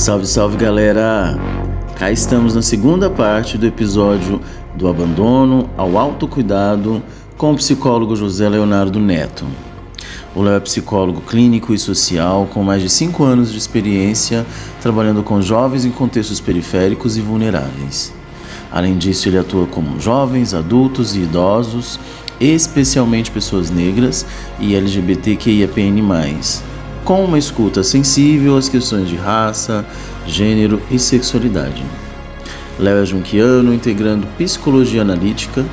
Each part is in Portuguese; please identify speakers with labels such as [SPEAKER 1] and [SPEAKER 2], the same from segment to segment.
[SPEAKER 1] Salve, salve galera! Cá estamos na segunda parte do episódio do abandono ao autocuidado com o psicólogo José Leonardo Neto. O Léo é psicólogo clínico e social com mais de 5 anos de experiência trabalhando com jovens em contextos periféricos e vulneráveis. Além disso, ele atua com jovens, adultos e idosos, especialmente pessoas negras e LGBTQIAPN+, com uma escuta sensível às questões de raça, gênero e sexualidade. Léo é junquiano, integrando psicologia analítica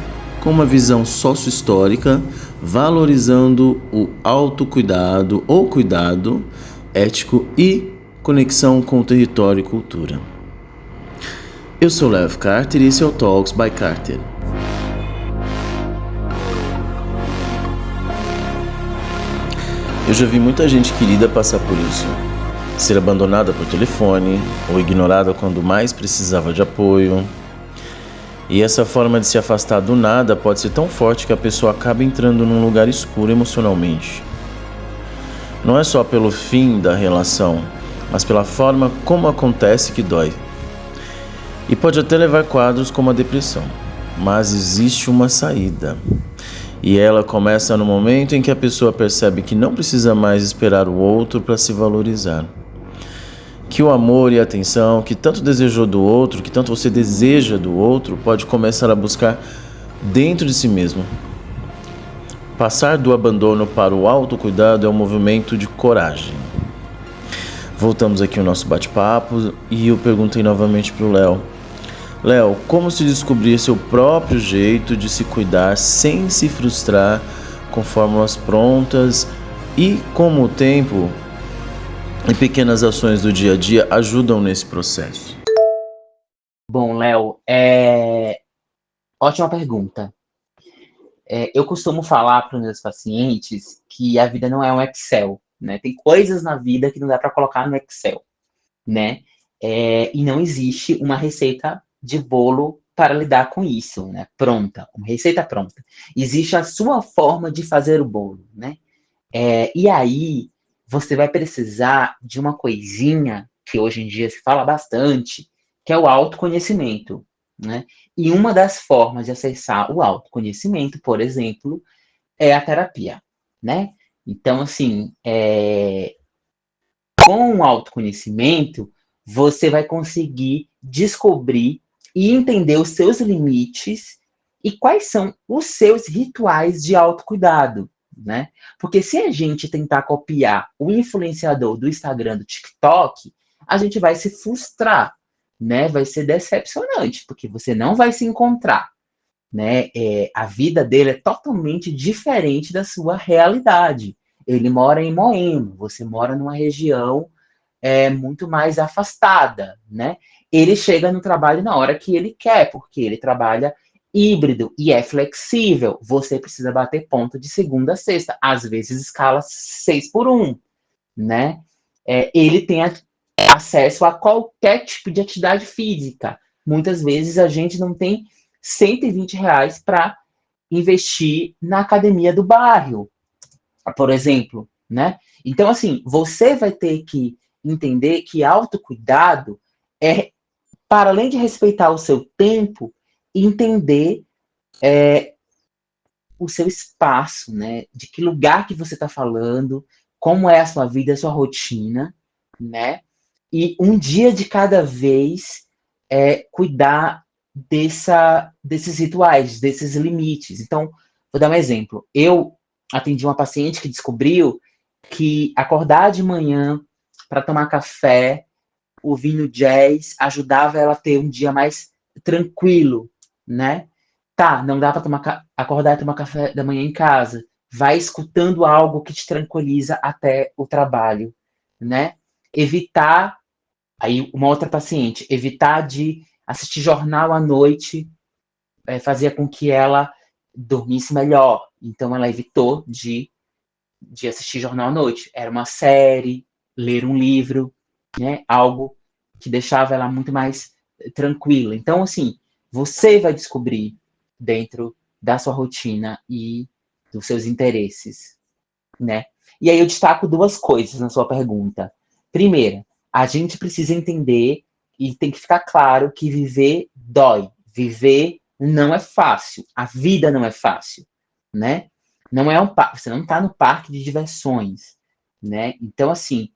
[SPEAKER 1] com uma visão sócio-histórica, valorizando o autocuidado ou cuidado ético e conexão com o território e cultura. Eu sou Léo F. Carter e esse é o Talks by Carter. Eu já vi muita gente querida passar por isso. Ser abandonada por telefone ou ignorada quando mais precisava de apoio. E essa forma de se afastar do nada pode ser tão forte que a pessoa acaba entrando num lugar escuro emocionalmente. Não é só pelo fim da relação, mas pela forma como acontece que dói. E pode até levar quadros como a depressão. Mas existe uma saída. E ela começa no momento em que a pessoa percebe que não precisa mais esperar o outro para se valorizar. Que o amor e a atenção que tanto desejou do outro, que tanto você deseja do outro, pode começar a buscar dentro de si mesmo. Passar do abandono para o autocuidado é um movimento de coragem. Voltamos aqui ao nosso bate-papo e eu perguntei novamente para o Léo. Léo, como se descobrir seu próprio jeito de se cuidar sem se frustrar com fórmulas prontas e como o tempo e pequenas ações do dia a dia ajudam nesse processo?
[SPEAKER 2] Bom, Léo, ótima pergunta. Eu costumo falar para os meus pacientes que a vida não é um Excel, né? Tem coisas na vida que não dá para colocar no Excel, né? E não existe uma receita de bolo para lidar com isso, né? Pronta, uma receita pronta. Existe a sua forma de fazer o bolo, né? E aí você vai precisar de uma coisinha que hoje em dia se fala bastante, que é o autoconhecimento, né? E uma das formas de acessar o autoconhecimento, por exemplo, é a terapia, né? Então, assim, com o autoconhecimento, você vai conseguir descobrir e entender os seus limites e quais são os seus rituais de autocuidado, né? Porque se a gente tentar copiar o influenciador do Instagram, do TikTok, a gente vai se frustrar, né? Vai ser decepcionante, porque você não vai se encontrar, né? A vida dele é totalmente diferente da sua realidade. Ele mora em Moema, você mora numa região muito mais afastada, né? Ele chega no trabalho na hora que ele quer, porque ele trabalha híbrido e é flexível. Você precisa bater ponto de segunda a sexta, às vezes escala 6x1, né? Ele tem acesso a qualquer tipo de atividade física. Muitas vezes a gente não tem R$ 120 para investir na academia do bairro, por exemplo, né? Então, assim, você vai ter que entender que autocuidado é, para além de respeitar o seu tempo, entender o seu espaço, né? De que lugar que você está falando, como é a sua vida, a sua rotina, né? E um dia de cada vez cuidar desses rituais, desses limites. Então, vou dar um exemplo. Eu atendi uma paciente que descobriu que acordar de manhã para tomar café, ouvindo jazz, ajudava ela a ter um dia mais tranquilo, né? Tá, não dá para acordar e tomar café da manhã em casa. Vai escutando algo que te tranquiliza até o trabalho, né? Evitar, aí uma outra paciente, evitar de assistir jornal à noite, fazia com que ela dormisse melhor. Então ela evitou de assistir jornal à noite. Era uma série, ler um livro, né? Algo que deixava ela muito mais tranquila. Então, assim, você vai descobrir dentro da sua rotina e dos seus interesses, né? E aí eu destaco duas coisas na sua pergunta. Primeira, a gente precisa entender e tem que ficar claro que viver dói. Viver não é fácil. A vida não é fácil, né? Não é você não está no parque de diversões, né? Então, assim,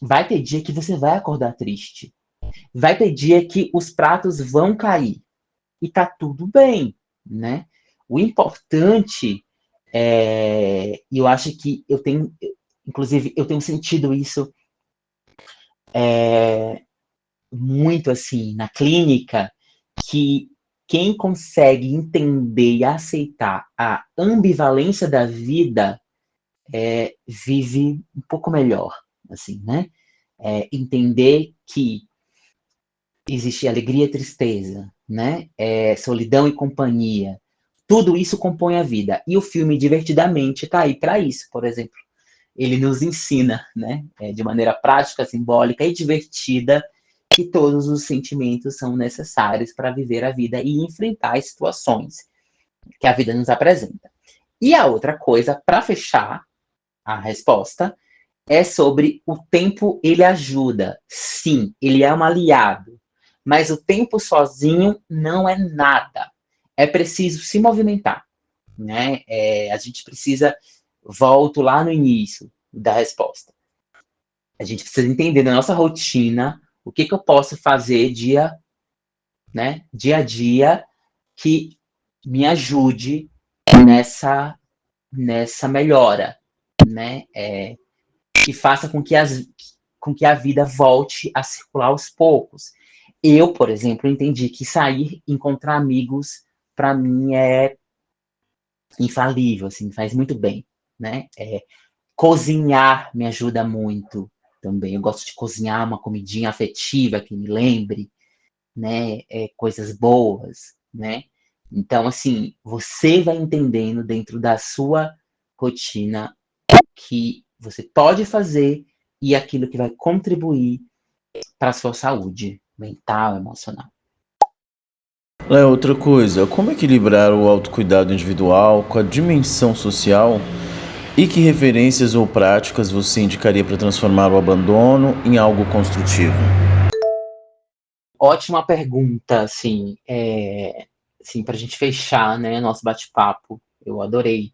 [SPEAKER 2] vai ter dia que você vai acordar triste. Vai ter dia que os pratos vão cair. E tá tudo bem, né? O importante e eu acho que inclusive, eu tenho sentido isso muito assim na clínica, que quem consegue entender e aceitar a ambivalência da vida vive um pouco melhor, assim, né? Entender que existe alegria e tristeza, né? Solidão e companhia. Tudo isso compõe a vida. E o filme Divertidamente está aí para isso, por exemplo. Ele nos ensina, né, de maneira prática, simbólica e divertida, que todos os sentimentos são necessários para viver a vida e enfrentar as situações que a vida nos apresenta. E a outra coisa, para fechar a resposta, é sobre o tempo. Ele ajuda. Sim, ele é um aliado. Mas o tempo sozinho não é nada. É preciso se movimentar, né? A gente precisa, volto lá no início da resposta. A gente precisa entender na nossa rotina o que eu posso fazer dia a dia que me ajude nessa melhora, né? Que faça com que a vida volte a circular aos poucos. Eu, por exemplo, entendi que sair, encontrar amigos, para mim é infalível, assim, faz muito bem, né? Cozinhar me ajuda muito também. Eu gosto de cozinhar uma comidinha afetiva que me lembre, né? Coisas boas, né? Então, assim, você vai entendendo dentro da sua rotina o que você pode fazer e aquilo que vai contribuir para a sua saúde mental, emocional.
[SPEAKER 1] Outra coisa, como equilibrar o autocuidado individual com a dimensão social e que referências ou práticas você indicaria para transformar o abandono em algo construtivo?
[SPEAKER 2] Ótima pergunta, assim, para a gente fechar, né, nosso bate-papo. Eu adorei,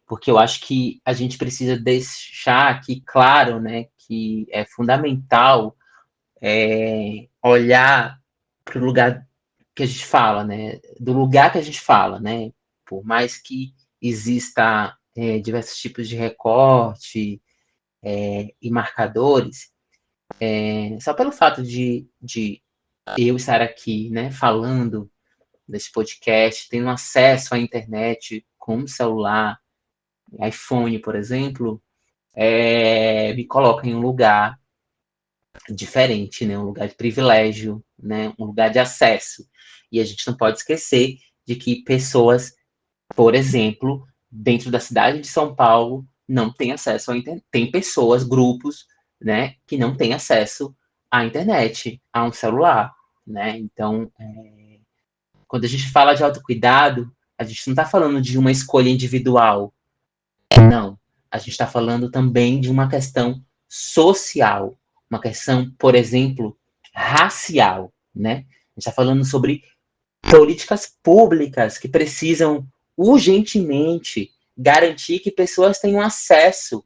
[SPEAKER 2] porque eu acho que a gente precisa deixar aqui claro, né, que é fundamental olhar para o lugar que a gente fala, né, do lugar que a gente fala, né, por mais que exista diversos tipos de recorte e marcadores, só pelo fato de eu estar aqui, né, falando nesse podcast, tendo acesso à internet com um celular, iPhone, por exemplo, me coloca em um lugar diferente, né, um lugar de privilégio, né, um lugar de acesso. E a gente não pode esquecer de que pessoas, por exemplo, dentro da cidade de São Paulo, não têm acesso à internet. Tem pessoas, grupos, né, que não têm acesso à internet, a um celular, né? Então, quando a gente fala de autocuidado, a gente não está falando de uma escolha individual. Não. A gente está falando também de uma questão social, uma questão, por exemplo, racial, né? A gente está falando sobre políticas públicas que precisam urgentemente garantir que pessoas tenham acesso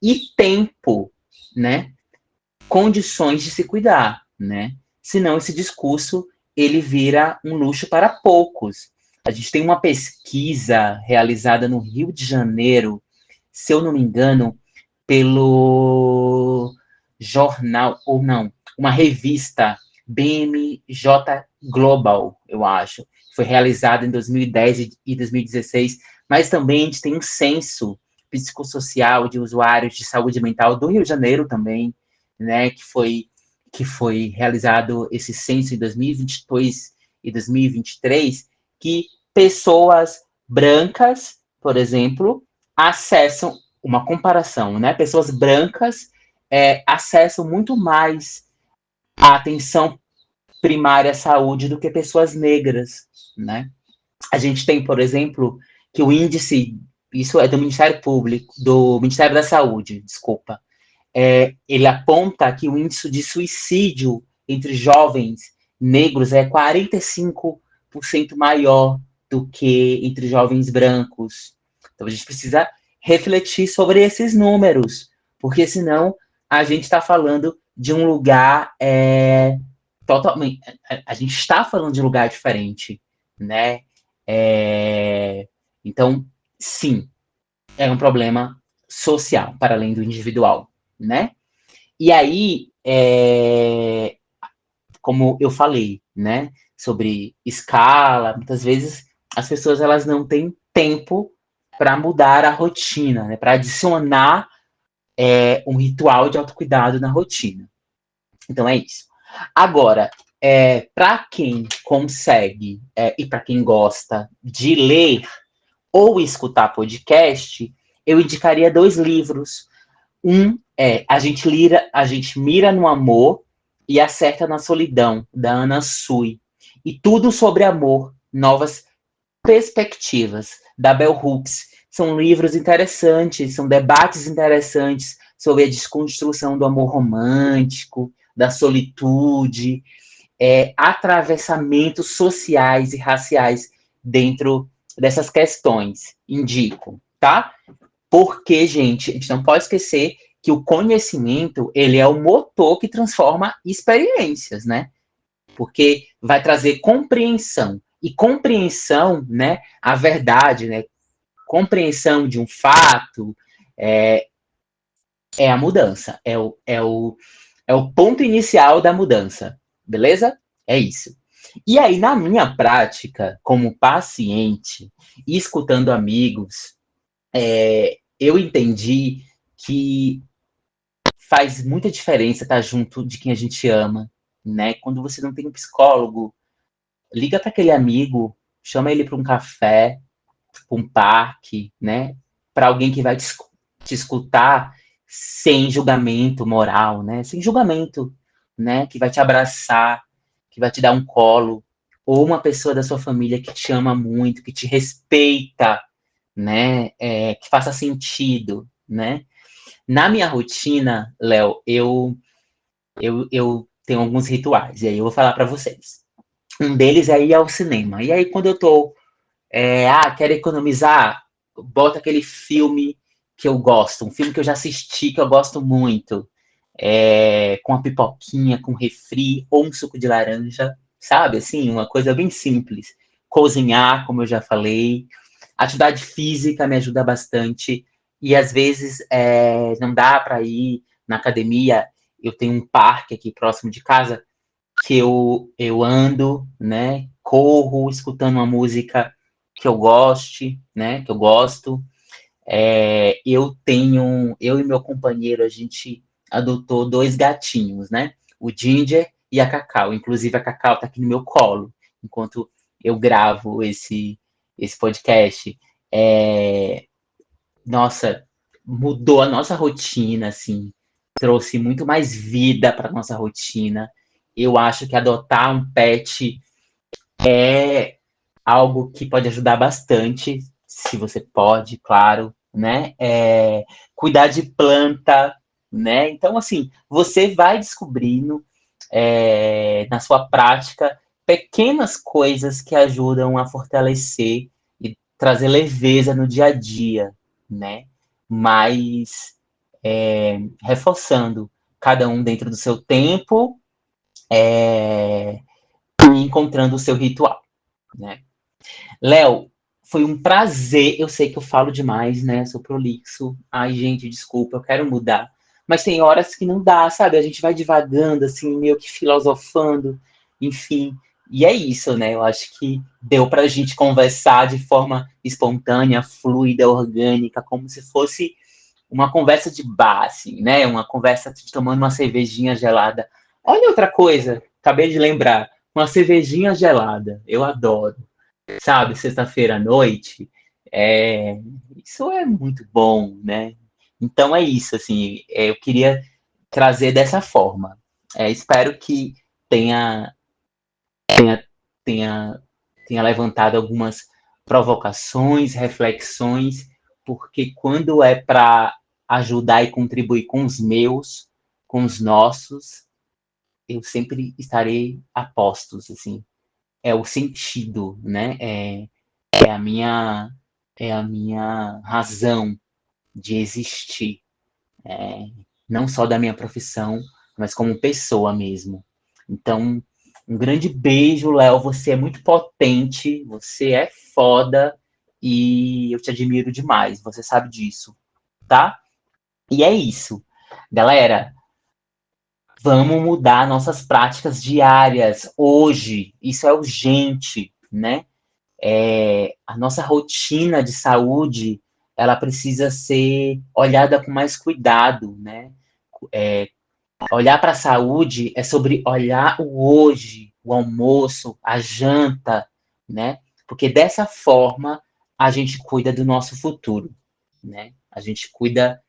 [SPEAKER 2] e tempo, né? Condições de se cuidar, né? Senão esse discurso ele vira um luxo para poucos. A gente tem uma pesquisa realizada no Rio de Janeiro, se eu não me engano, pelo jornal, ou não, uma revista BMJ Global, eu acho. Foi realizada em 2010 e 2016, mas também a gente tem um censo psicossocial de usuários de saúde mental do Rio de Janeiro também, né, que foi realizado esse censo em 2022 e 2023, que pessoas brancas, por exemplo, acessam uma comparação, né? Pessoas brancas acessam muito mais a atenção primária à saúde do que pessoas negras, né? A gente tem, por exemplo, que o índice, isso é do Ministério Público, do Ministério da Saúde, desculpa, ele aponta que o índice de suicídio entre jovens negros é 45% maior do que entre jovens brancos. Então a gente precisa refletir sobre esses números, porque senão a gente está falando de um lugar totalmente. A gente está falando de um lugar diferente, né? Então, sim, é um problema social, para além do individual, né? E aí, como eu falei, né, sobre escala, muitas vezes as pessoas elas não têm tempo para mudar a rotina, né, para adicionar um ritual de autocuidado na rotina. Então é isso. Agora, para quem consegue e para quem gosta de ler ou escutar podcast, eu indicaria 2 livros. Um é A gente Mira no Amor e Acerta na Solidão, da Ana Sui. E Tudo sobre Amor, Novas Perspectivas, da Bell Hooks. São livros interessantes, são debates interessantes sobre a desconstrução do amor romântico, da solitude, atravessamentos sociais e raciais dentro dessas questões. Indico, tá? Porque, gente, a gente não pode esquecer que o conhecimento, ele é o motor que transforma experiências, né? Porque vai trazer compreensão. E compreensão, né? A verdade, né? Compreensão de um fato é a mudança. É o ponto inicial da mudança. Beleza? É isso. E aí, na minha prática, como paciente, e escutando amigos, eu entendi que faz muita diferença estar junto de quem a gente ama, né? Quando você não tem um psicólogo, liga para aquele amigo, chama ele para um café, para um parque, né? Para alguém que vai te escutar sem julgamento moral, né? Sem julgamento, né? Que vai te abraçar, que vai te dar um colo, ou uma pessoa da sua família que te ama muito, que te respeita, né? Que faça sentido, né? Na minha rotina, Léo, eu tenho alguns rituais, e aí eu vou falar para vocês. Um deles é ir ao cinema. E aí, quando eu tô, quero economizar, bota aquele filme que eu gosto, um filme que eu já assisti, que eu gosto muito, com a pipoquinha, com refri, ou um suco de laranja, sabe? Assim, uma coisa bem simples. Cozinhar, como eu já falei. Atividade física me ajuda bastante. E às vezes não dá para ir na academia. Eu tenho um parque aqui próximo de casa que eu ando, né? Corro escutando uma música que eu goste, né? Que eu gosto. Eu e meu companheiro, a gente adotou 2 gatinhos, né? O Ginger e a Cacau. Inclusive, a Cacau tá aqui no meu colo, enquanto eu gravo esse podcast. Nossa, mudou a nossa rotina, assim, trouxe muito mais vida para nossa rotina. Eu acho que adotar um pet é algo que pode ajudar bastante, se você pode, claro, né? Cuidar de planta, né? Então, assim, você vai descobrindo na sua prática pequenas coisas que ajudam a fortalecer e trazer leveza no dia a dia, né? Mas reforçando cada um dentro do seu tempo e encontrando o seu ritual, né? Léo, foi um prazer. Eu sei que eu falo demais, né? Sou prolixo. Ai, gente, desculpa, eu quero mudar. Mas tem horas que não dá, sabe? A gente vai divagando, assim, meio que filosofando, enfim. E é isso, né? Eu acho que deu pra gente conversar de forma espontânea, fluida, orgânica, como se fosse uma conversa de bar, assim, né? Uma conversa tomando uma cervejinha gelada. Olha outra coisa, acabei de lembrar. Uma cervejinha gelada. Eu adoro, sabe, sexta-feira à noite, isso é muito bom, né? Então é isso, assim, eu queria trazer dessa forma. Espero que tenha, tenha, tenha, tenha levantado algumas provocações, reflexões, porque quando é para ajudar e contribuir com os meus, com os nossos, eu sempre estarei a postos, assim. É o sentido, né? É a minha razão de existir, não só da minha profissão, mas como pessoa mesmo. Então, um grande beijo, Léo. Você é muito potente, você é foda e eu te admiro demais. Você sabe disso, tá? E é isso, galera. Vamos mudar nossas práticas diárias hoje. Isso é urgente, né? A nossa rotina de saúde, ela precisa ser olhada com mais cuidado, né? Olhar para a saúde é sobre olhar o hoje, o almoço, a janta, né? Porque dessa forma a gente cuida do nosso futuro, né? A gente cuida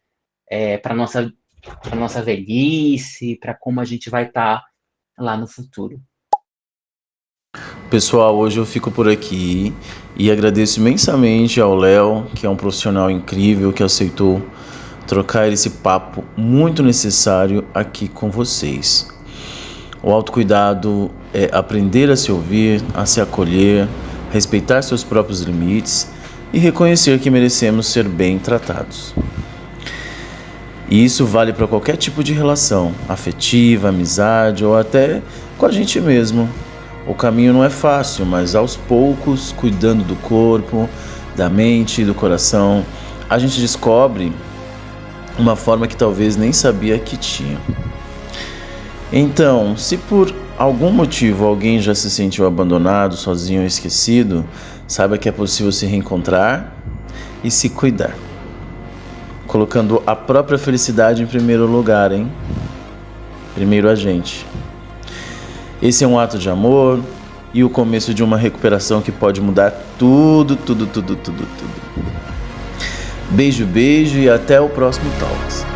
[SPEAKER 2] para nossa velhice, para como a gente vai estar lá no futuro.
[SPEAKER 1] Pessoal, hoje eu fico por aqui e agradeço imensamente ao Léo, que é um profissional incrível que aceitou trocar esse papo muito necessário aqui com vocês. O autocuidado é aprender a se ouvir, a se acolher, respeitar seus próprios limites e reconhecer que merecemos ser bem tratados. E isso vale para qualquer tipo de relação, afetiva, amizade ou até com a gente mesmo. O caminho não é fácil, mas aos poucos, cuidando do corpo, da mente e do coração, a gente descobre uma forma que talvez nem sabia que tinha. Então, se por algum motivo alguém já se sentiu abandonado, sozinho ou esquecido, saiba que é possível se reencontrar e se cuidar, colocando a própria felicidade em primeiro lugar, hein? Primeiro a gente. Esse é um ato de amor e o começo de uma recuperação que pode mudar tudo. Beijo, beijo e até o próximo Talks.